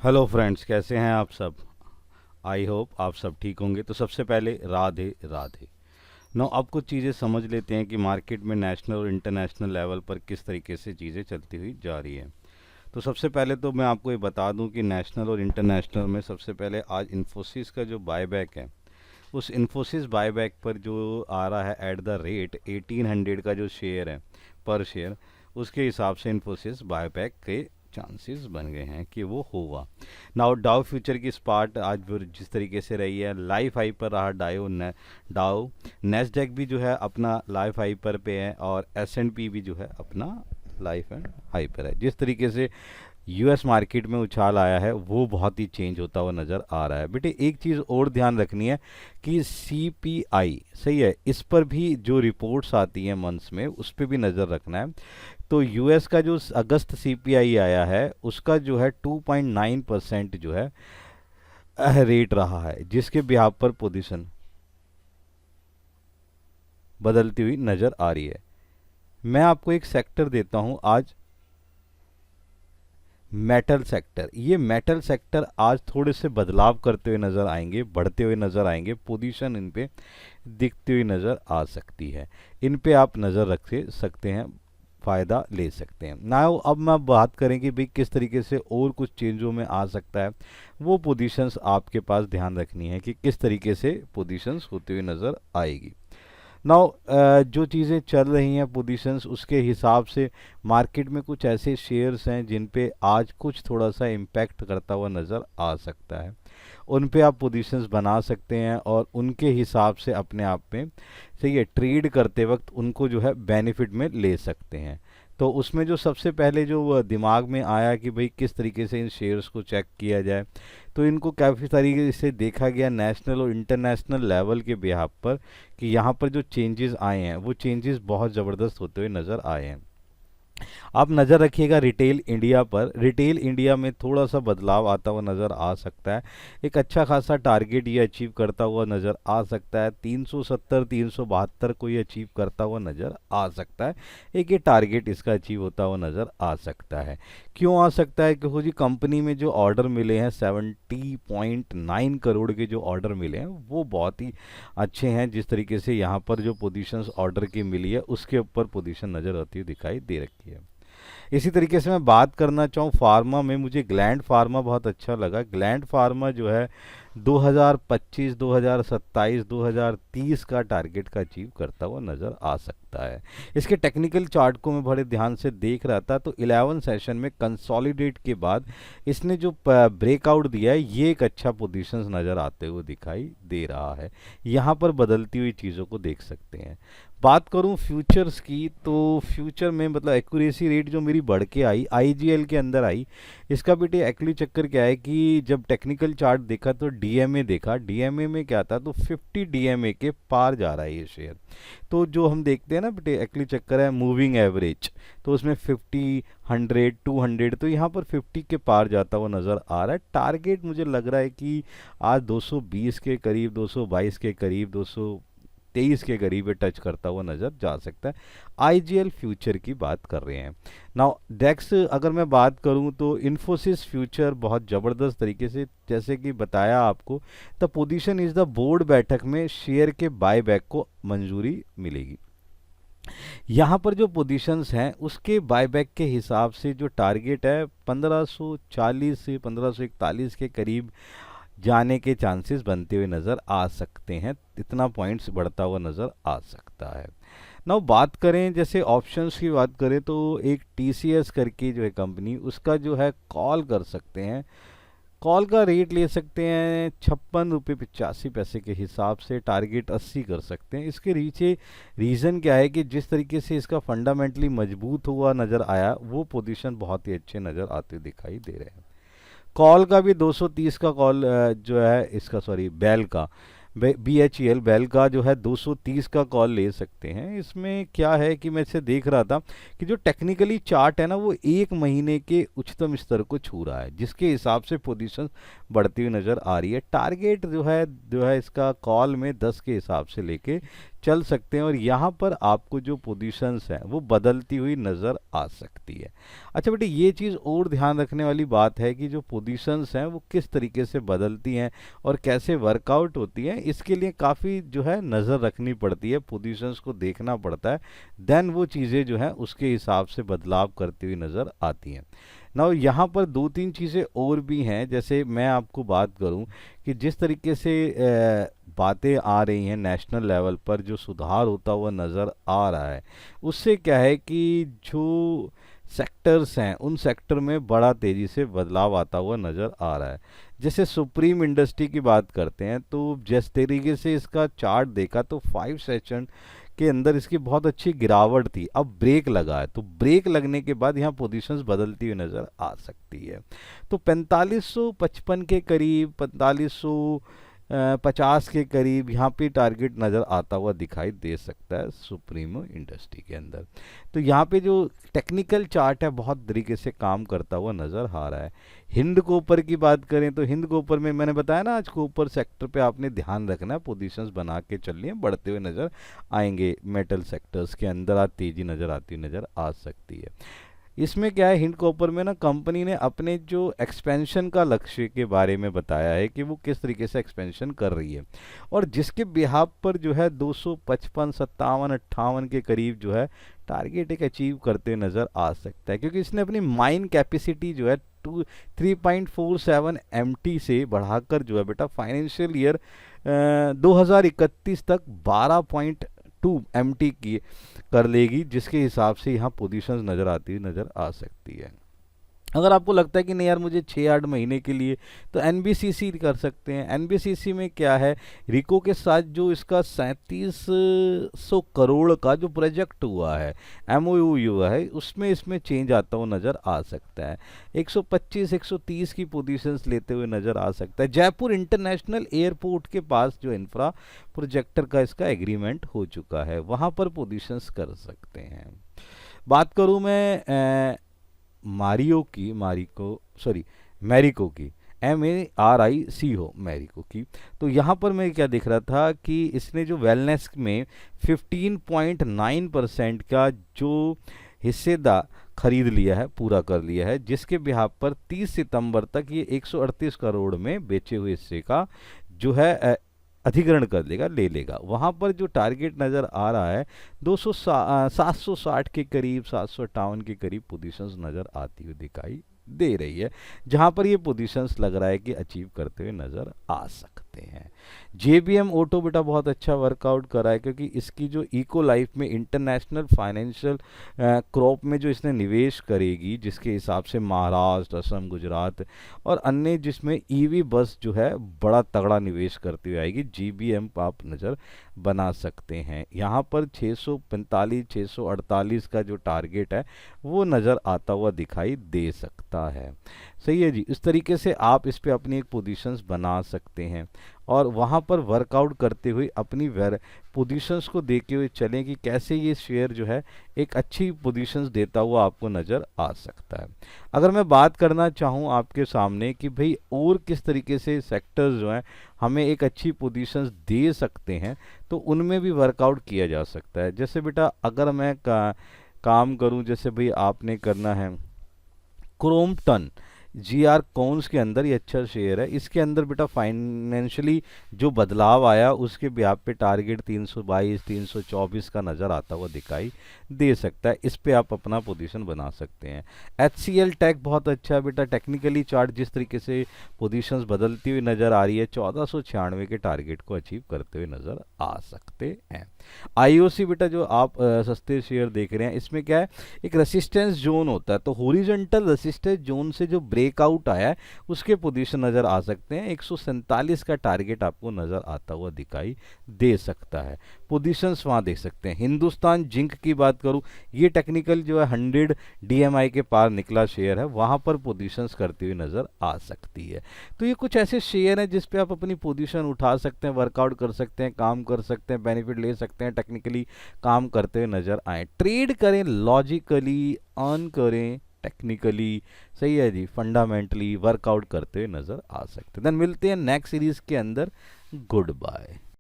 Hello friends, कैसे हैं आप सब। आई होप आप सब ठीक होंगे। तो सबसे पहले राधे राधे। नो, अब कुछ चीज़ें समझ लेते हैं कि मार्केट में नेशनल और इंटरनेशनल लेवल पर किस तरीके से चीज़ें चलती हुई जा रही हैं। तो सबसे पहले तो मैं आपको ये बता दूं कि नेशनल और इंटरनेशनल में सबसे पहले आज इन्फोसिस का जो बायबैक है, उस इन्फोसिस बायबैक पर जो आ रहा है एट द रेट 1800 का जो शेयर है पर शेयर, उसके हिसाब से इन्फोसिस बायबैक के चांसेस बन गए हैं कि वो होगा। नाउ डाउ फ्यूचर की स्पार्ट आज वो जिस तरीके से रही है, लाइफ हाई पर रहा डाउ नेस्डेक भी जो है अपना लाइफ हाई पर पे है, और S&P भी जो है अपना लाइफ एंड हाई पर है। जिस तरीके से यूएस मार्केट में उछाल आया है वो बहुत ही चेंज होता हुआ नज़र आ रहा है। बेटे एक चीज़ और ध्यान रखनी है कि CPI सही है, इस पर भी जो रिपोर्ट्स आती हैं मंथ्स में उस पर भी नज़र रखना है। तो यूएस का जो अगस्त CPI आया है उसका जो है 2.9% जो है रेट रहा है, जिसके बिहाव पर पोजीशन बदलती हुई नज़र आ रही है। मैं आपको एक सेक्टर देता हूं आज, मेटल सेक्टर। ये मेटल सेक्टर आज थोड़े से बदलाव करते हुए नज़र आएंगे, बढ़ते हुए नज़र आएंगे, पोजीशन इन पे दिखती हुई नज़र आ सकती है। इन पे आप नज़र रख सकते हैं, फ़ायदा ले सकते हैं ना। अब मैं बात करें कि भाई किस तरीके से और कुछ चेंजों में आ सकता है, वो पोजीशंस आपके पास ध्यान रखनी है कि किस तरीके से पोजीशंस होती हुई नज़र आएगी। नाउ जो चीज़ें चल रही हैं पोजीशंस, उसके हिसाब से मार्केट में कुछ ऐसे शेयर्स हैं जिन पे आज कुछ थोड़ा सा इम्पैक्ट करता हुआ नज़र आ सकता है। उन पे आप पोजीशंस बना सकते हैं और उनके हिसाब से अपने आप में सही है ट्रेड करते वक्त उनको जो है बेनिफिट में ले सकते हैं। तो उसमें जो सबसे पहले जो दिमाग में आया कि भाई किस तरीके से इन शेयर्स को चेक किया जाए, तो इनको काफ़ी तरीके से देखा गया नेशनल और इंटरनेशनल लेवल के बिहाफ पर कि यहाँ पर जो चेंजेस आए हैं वो चेंजेस बहुत ज़बरदस्त होते हुए नज़र आए हैं। आप नज़र रखिएगा रिटेल इंडिया पर। रिटेल इंडिया में थोड़ा सा बदलाव आता हुआ नज़र आ सकता है। एक अच्छा खासा टारगेट ये अचीव करता हुआ नज़र आ सकता है। 370 372 को ये अचीव करता हुआ नज़र आ सकता है। एक ये टारगेट इसका अचीव होता हुआ नज़र आ सकता है। क्यों आ सकता है? क्योंकि जी कंपनी में जो ऑर्डर मिले हैं 70.9 करोड़ के जो ऑर्डर मिले हैं वो बहुत ही अच्छे हैं। जिस तरीके से यहाँ पर जो पोजीशंस ऑर्डर की मिली है उसके ऊपर पोजीशन नज़र आती हुई दिखाई दे रखी है। इसी तरीके से मैं बात करना चाहूँ फार्मा में, मुझे ग्लैंड फार्मा बहुत अच्छा लगा। ग्लैंड फार्मा जो है 2025 2027 2030 का टारगेट का अचीव करता हुआ नज़र आ सकता है। इसके टेक्निकल चार्ट को मैं बड़े ध्यान से देख रहा था तो 11 सेशन में कंसोलिडेट के बाद इसने जो ब्रेकआउट दिया है ये एक अच्छा पोजीशंस नज़र आते हुए दिखाई दे रहा है। यहाँ पर बदलती हुई चीज़ों को देख सकते हैं। बात करूं फ्यूचर्स की तो फ्यूचर में मतलब एक्यूरेसी रेट जो मेरी बढ़ के आई IGL के अंदर आई, इसका बेटे एक्चुअली चक्कर क्या है कि जब टेक्निकल चार्ट देखा तो DMA देखा, DMA में क्या था तो 50 DMA के पार जा रहा है ये शेयर। तो जो हम देखते हैं ना बेटे एक्चुअली चक्कर है मूविंग एवरेज, तो उसमें 50 100 200, तो यहाँ पर 50 के पार जाता हुआ नज़र आ रहा है। टारगेट मुझे लग रहा है कि आज 220 के करीब, 222 के करीब, 223 के करीब टच करता हुआ नज़र जा सकता है। IGL फ्यूचर की बात कर रहे हैं। नाउ डेक्स अगर मैं बात करूं तो इन्फोसिस फ्यूचर बहुत ज़बरदस्त तरीके से, जैसे कि बताया आपको, the position is the board बैठक में शेयर के बायबैक को मंजूरी मिलेगी। यहाँ पर जो पोजीशंस हैं उसके बायबैक के हिसाब से जो टारगेट है 1540 से 1541 के करीब जाने के चांसेस बनते हुए नज़र आ सकते हैं। इतना पॉइंट्स बढ़ता हुआ नज़र आ सकता है। नाउ बात करें जैसे ऑप्शंस की बात करें तो एक TCS करके जो है कंपनी, उसका जो है कॉल कर सकते हैं। कॉल का रेट ले सकते हैं 56 रुपये 85 पैसे के हिसाब से, टारगेट 80 कर सकते हैं। इसके नीचे रीज़न क्या है कि जिस तरीके से इसका फंडामेंटली मजबूत हुआ नज़र आया वो पोजीशन बहुत ही अच्छे नज़र आते दिखाई दे रहे हैं। कॉल का भी 230 का कॉल जो है इसका, सॉरी बेल का, BHEL बेल का जो है 230 का कॉल ले सकते हैं। इसमें क्या है कि मैं इसे देख रहा था कि जो टेक्निकली चार्ट है ना वो 1 महीने के उच्चतम स्तर को छू रहा है, जिसके हिसाब से पोजीशन बढ़ती हुई नज़र आ रही है। टारगेट जो है इसका कॉल में 10 के हिसाब से लेके चल सकते हैं और यहाँ पर आपको जो पोजीशंस हैं वो बदलती हुई नज़र आ सकती है। अच्छा बेटे, ये चीज़ और ध्यान रखने वाली बात है कि जो पोजीशंस हैं वो किस तरीके से बदलती हैं और कैसे वर्कआउट होती हैं, इसके लिए काफ़ी जो है नज़र रखनी पड़ती है, पोजीशंस को देखना पड़ता है, देन वो चीज़ें जो हैं उसके हिसाब से बदलाव करती हुई नज़र आती हैं। ना यहाँ पर दो तीन चीज़ें और भी हैं, जैसे मैं आपको बात करूं कि जिस तरीके से बातें आ रही हैं नेशनल लेवल पर, जो सुधार होता हुआ नज़र आ रहा है, उससे क्या है कि जो सेक्टर्स हैं उन सेक्टर में बड़ा तेज़ी से बदलाव आता हुआ नज़र आ रहा है। जैसे सुप्रीम इंडस्ट्री की बात करते हैं तो जिस तरीके से इसका चार्ट देखा तो 5 सेशन के अंदर इसकी बहुत अच्छी गिरावट थी, अब ब्रेक लगा है, तो ब्रेक लगने के बाद यहाँ पोजीशंस बदलती हुई नज़र आ सकती है। तो 4555 के करीब, 4550 के करीब यहाँ पे टारगेट नज़र आता हुआ दिखाई दे सकता है सुप्रीमो इंडस्ट्री के अंदर। तो यहाँ पे जो टेक्निकल चार्ट है बहुत तरीके से काम करता हुआ नज़र आ रहा है। हिंद कोपर की बात करें तो हिंद कोपर में मैंने बताया ना, आज कोपर सेक्टर पे आपने ध्यान रखना है, पोजीशंस बना के चलनी है, बढ़ते हुए नज़र आएंगे। मेटल सेक्टर्स के अंदर आज तेज़ी नज़र आती नज़र आ सकती है। इसमें क्या है, हिंद कॉपर में ना कंपनी ने अपने जो एक्सपेंशन का लक्ष्य के बारे में बताया है कि वो किस तरीके से एक्सपेंशन कर रही है, और जिसके बिहाफ पर जो है 255, 57, 58 के करीब जो है टारगेट एक अचीव करते नज़र आ सकता है, क्योंकि इसने अपनी माइन कैपेसिटी जो है 3.47 MT से बढ़ाकर जो है बेटा फाइनेंशियल ईयर 2031 तक 12.2 MT की कर लेगी, जिसके हिसाब से यहाँ पोजीशंस नज़र आती नज़र आ सकती है। अगर आपको लगता है कि नहीं यार मुझे 6-8 महीने के लिए, तो एनबीसीसी कर सकते हैं। एनबीसीसी में क्या है, रिको के साथ जो इसका 3700 करोड़ का जो प्रोजेक्ट हुआ है, एमओयू हुआ है, उसमें इसमें चेंज आता हुआ नज़र आ सकता है। 125-130 की पोजीशंस लेते हुए नज़र आ सकता है। जयपुर इंटरनेशनल एयरपोर्ट के पास जो इंफ्रा प्रोजेक्टर का इसका एग्रीमेंट हो चुका है, वहाँ पर पोजीशंस कर सकते हैं। बात करूँ मैं मैरिको की, MARICO, मैरिको की, तो यहाँ पर मैं क्या देख रहा था कि इसने जो वेलनेस में 15.9% का जो हिस्सेदार खरीद लिया है, पूरा कर लिया है, जिसके बिहाफ पर 30 सितंबर तक ये 138 करोड़ में बेचे हुए हिस्से का जो है अधिग्रहण कर लेगा, ले लेगा। वहाँ पर जो टारगेट नज़र आ रहा है 760 के करीब, 758 के करीब पोजीशंस नज़र आती हुई दिखाई दे रही है, जहाँ पर ये पोजीशंस लग रहा है कि अचीव करते हुए नज़र आ सकते हैं। JBM ऑटो बेटा बहुत अच्छा वर्कआउट कर रहा है, क्योंकि इसकी जो इको लाइफ में इंटरनेशनल फाइनेंशियल क्रॉप में जो इसने निवेश करेगी, जिसके हिसाब से महाराष्ट्र, असम, गुजरात और अन्य जिसमें EV बस जो है बड़ा तगड़ा निवेश करती हुई आएगी, GBM आप नज़र बना सकते हैं। यहाँ पर 645, 648 का जो टारगेट है वो नज़र आता हुआ दिखाई दे सकता है। सही है जी, इस तरीके से आप इस पे अपनी एक पोजीशंस बना सकते हैं और वहाँ पर वर्कआउट करते हुए अपनी पोजीशंस को देखते हुए चलें कि कैसे ये शेयर जो है एक अच्छी पोजीशंस देता हुआ आपको नज़र आ सकता है। अगर मैं बात करना चाहूँ आपके सामने कि भाई और किस तरीके से सेक्टर्स जो हैं हमें एक अच्छी पोजीशंस दे सकते हैं, तो उनमें भी वर्कआउट किया जा सकता है। जैसे बेटा अगर मैं काम करूं, जैसे भाई आपने करना है क्रोम्पटन GR कॉन्स के अंदर, ये अच्छा शेयर है, इसके अंदर बेटा फाइनेंशियली जो बदलाव आया उसके ब्याज पे टारगेट 322, 324 का नज़र आता हुआ दिखाई दे सकता है। इस पे आप अपना पोजीशन बना सकते हैं। HCL टेक बहुत अच्छा है बेटा, टेक्निकली चार्ट जिस तरीके से पोजीशंस बदलती हुई नज़र आ रही है, 1496 के टारगेट को अचीव करते हुए नज़र आ सकते हैं। IOC बेटा जो आप सस्ते शेयर देख रहे हैं, इसमें क्या है, एक रेसिस्टेंस जोन होता है, तो हॉरिजॉन्टल रेसिस्टेंस जोन से जो ब्रेकआउट आया है उसके पोजीशन नज़र आ सकते हैं। 147 का टारगेट आपको नज़र आता हुआ दिखाई दे सकता है, पोजीशंस वहाँ देख सकते हैं। हिंदुस्तान जिंक की बात करूँ, ये टेक्निकल जो है 100 DMI के पार निकला शेयर है, वहाँ पर पोजीशंस करती हुई नज़र आ सकती है। तो ये कुछ ऐसे शेयर हैं जिस पे आप अपनी पोजीशन उठा सकते हैं, वर्कआउट कर सकते हैं, काम कर सकते हैं, बेनिफिट ले सकते हैं, टेक्निकली काम करते हुए नज़र आए। ट्रेड करें लॉजिकली, अर्न करें टेक्निकली, सही है जी, फंडामेंटली वर्कआउट करते हुए नज़र आ सकते हैं। देन मिलते हैं नेक्स्ट सीरीज के अंदर। Good bye.